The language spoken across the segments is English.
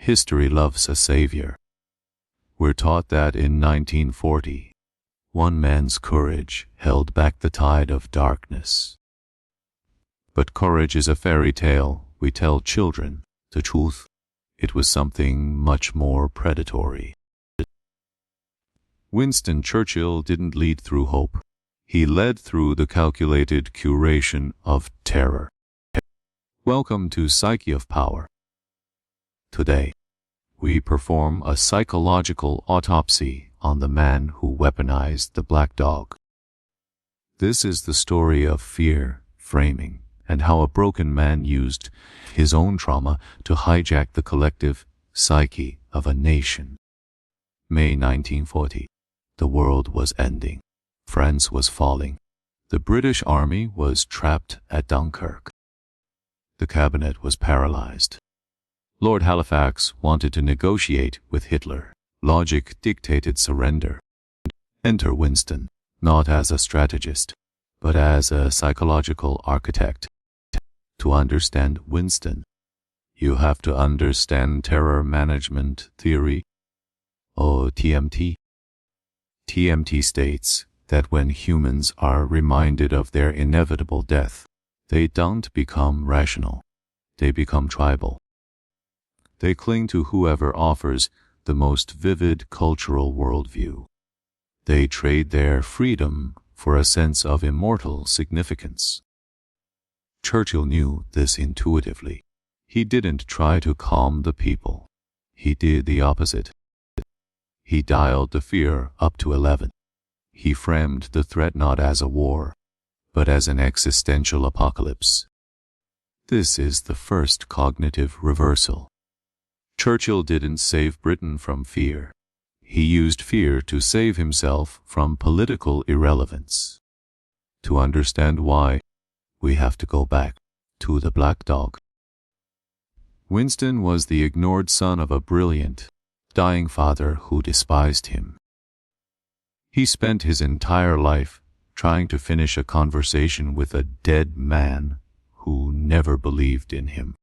history loves a savior. We're taught that in 1940, one man's courage held back the tide of darkness. But courage is a fairy tale we tell children. The truth, it was something much more predatory. Winston Churchill didn't lead through hope. He led through the calculated curation of terror. Welcome to Psyche of Power. Today, we perform a psychological autopsy on the man who weaponized the black dog. This is the story of fear, framing, and how a broken man used his own trauma to hijack the collective psyche of a nation. May 1940. The world was ending. France was falling. The British Army was trapped at Dunkirk. The cabinet was paralyzed. Lord Halifax wanted to negotiate with Hitler. Logic dictated surrender. Enter Winston, not as a strategist, but as a psychological architect. To understand Winston, you have to understand terror management theory, or TMT. TMT states that when humans are reminded of their inevitable death, they don't become rational. They become tribal. They cling to whoever offers the most vivid cultural worldview. They trade their freedom for a sense of immortal significance. Churchill knew this intuitively. He didn't try to calm the people. He did the opposite. He dialed the fear up to 11. He framed the threat not as a war, but as an existential apocalypse. This is the first cognitive reversal. Churchill didn't save Britain from fear. He used fear to save himself from political irrelevance. To understand why, we have to go back to the black dog. Winston was the ignored son of a brilliant, dying father who despised him. He spent his entire life trying to finish a conversation with a dead man who never believed in him.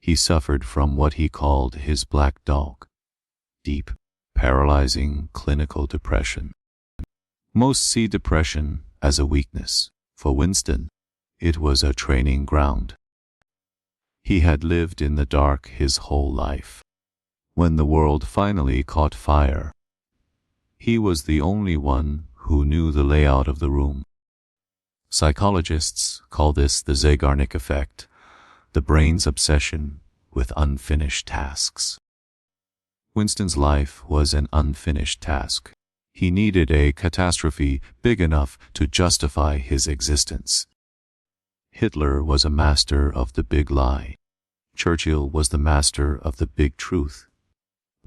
He suffered from what he called his black dog, deep, paralyzing clinical depression. Most see depression as a weakness. For Winston, it was a training ground. He had lived in the dark his whole life. When the world finally caught fire, he was the only one who knew the layout of the room. Psychologists call this the Zeigarnik effect, the brain's obsession with unfinished tasks. Winston's life was an unfinished task. He needed a catastrophe big enough to justify his existence. Hitler was a master of the big lie. Churchill was the master of the big truth,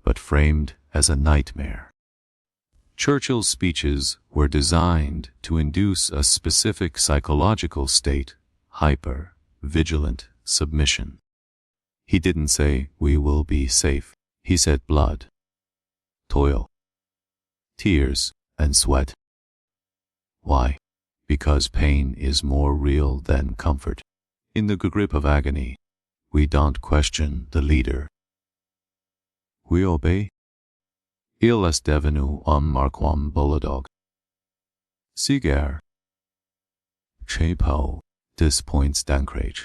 but framed as a nightmare. Churchill's speeches were designed to induce a specific psychological state, hyper-vigilant submission. He didn't say, "We will be safe." He said blood, toil, tears, and sweat. Why? Because pain is more real than comfort. In the grip of agony, we don't question the leader. We obey. Il est devenu un marquam Bulldog. Cigar. Chapeau disappoints d'ancrage.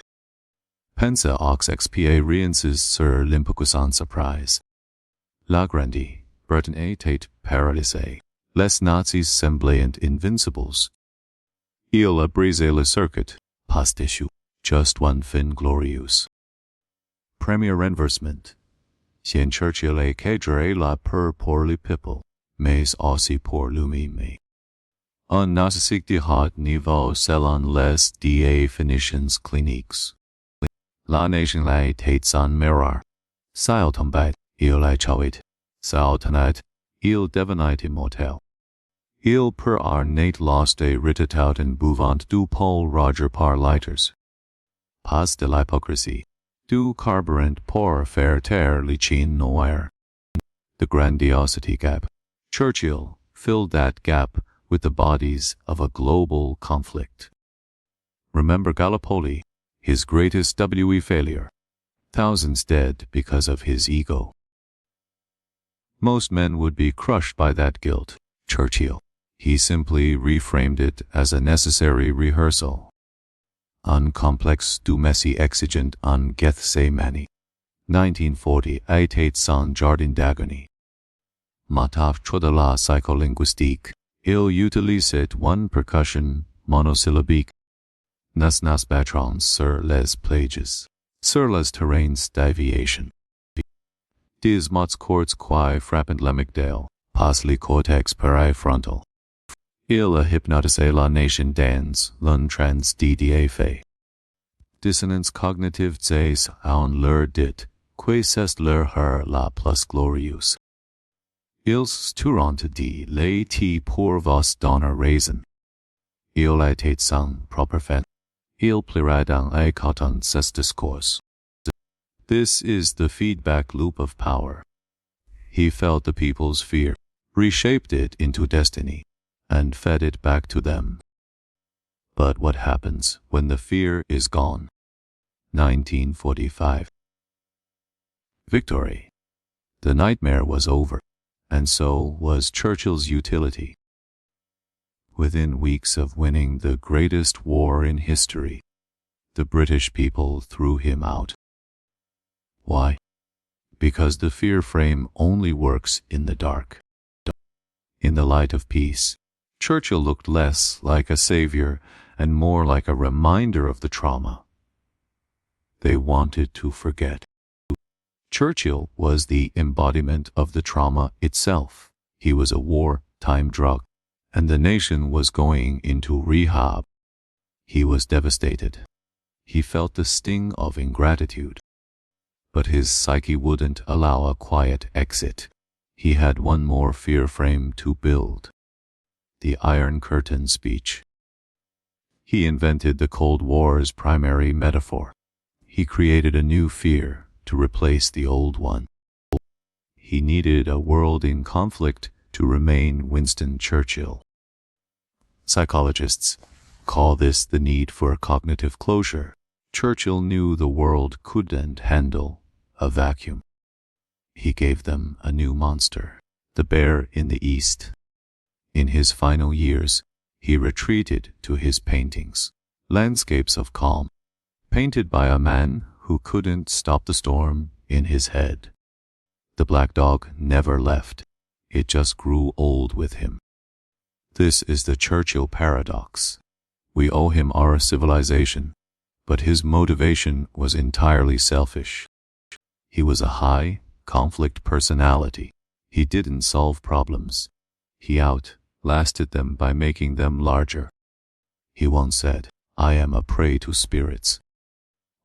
Pense aux expériences sur l'impocusant surprise. La grandie, Breton était paralysé. Les Nazis semblaient invincibles. Il a brisé le circuit, pas d'issue, just one fin glorious. Premier renversement. Sien Churchill a cadré la peur pour le peuple, mais aussi pour lui-même. Un narcissique de haut niveau selon les définitions cliniques. La nation la tête en miroir. S'il tombait, il la chauit. S'il tenait, il devenait immortel. Il per nate lost a ritatout en bouvant du Paul Roger par lighters. Pas de l'hypocrisie. Du carburant pour faire taire le chien noir. The grandiosity gap. Churchill filled that gap with the bodies of a global conflict. Remember Gallipoli, his greatest WE failure. thousands dead because of his ego. Most men would be crushed by that guilt. Churchill. He simply reframed it as a necessary rehearsal. Un complex du messie exigent en Gethsemane. 1948 sans jardin d'agony. Mataf de la psycholinguistique. Il utilisait one percussion monosyllabique. Nas patrons sur les plages. Sur les terrains d'aviation. Des mots courts qui frappent l'amygdale, pas le cortex préfrontal. Il a hypnotisé la nation dans l'un trans d'idée. Dissonance cognitive des on leur dit, que c'est leur heure la plus glorieuse. Ils turont dit les t pour vos donner raison. Il était sans propre fait. Il plairait dans écoutant ces discours. This is the feedback loop of power. He felt the people's fear, reshaped it into destiny, and fed it back to them. But what happens when the fear is gone? 1945. Victory. The nightmare was over, and so was Churchill's utility. Within weeks of winning the greatest war in history, the British people threw him out. Why? Because the fear frame only works in the dark. In the light of peace, Churchill looked less like a savior and more like a reminder of the trauma they wanted to forget. Churchill was the embodiment of the trauma itself. He was a war-time drug, and the nation was going into rehab. He was devastated. He felt the sting of ingratitude. But his psyche wouldn't allow a quiet exit. He had one more fear frame to build. The Iron Curtain speech. He invented the Cold War's primary metaphor. He created a new fear to replace the old one. He needed a world in conflict to remain Winston Churchill. Psychologists call this the need for cognitive closure. Churchill knew the world couldn't handle a vacuum. He gave them a new monster, the bear in the East. In his final years, he retreated to his paintings, landscapes of calm, painted by a man who couldn't stop the storm in his head. The black dog never left. It just grew old with him. This is the Churchill paradox. We owe him our civilization, but his motivation was entirely selfish. He was a high conflict personality. He didn't solve problems. He outlasted them by making them larger. He once said, "I am a prey to spirits."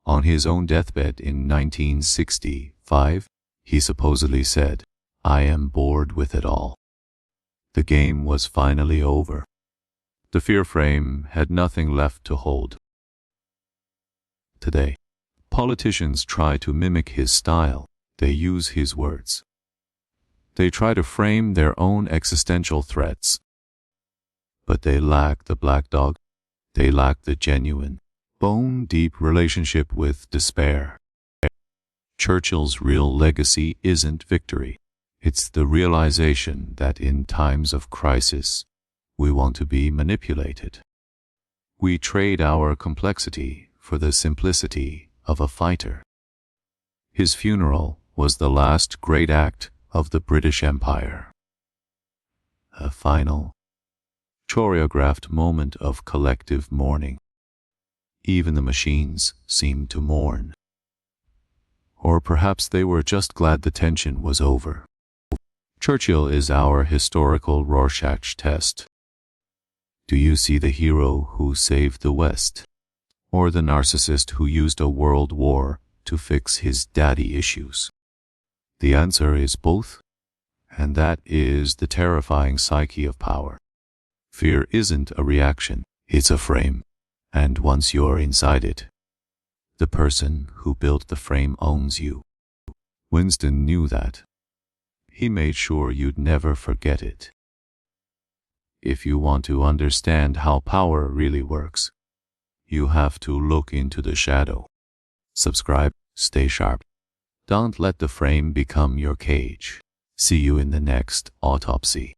On his own deathbed in 1965, he supposedly said, "I am bored with it all." The game was finally over. The fear frame had nothing left to hold. Today, politicians try to mimic his style. They use his words. They try to frame their own existential threats. But they lack the black dog. They lack the genuine, bone-deep relationship with despair. Churchill's real legacy isn't victory. It's the realization that in times of crisis, we want to be manipulated. We trade our complexity for the simplicity of a fighter. His funeral was the last great act of the British Empire. A final, choreographed moment of collective mourning. Even the machines seemed to mourn. Or perhaps they were just glad the tension was over. Churchill is our historical Rorschach test. Do you see the hero who saved the West? Or the narcissist who used a world war to fix his daddy issues? The answer is both, and that is the terrifying psyche of power. Fear isn't a reaction, it's a frame, and once you're inside it, the person who built the frame owns you. Winston knew that. He made sure you'd never forget it. If you want to understand how power really works, you have to look into the shadow. Subscribe. Stay sharp. Don't let the frame become your cage. See you in the next autopsy.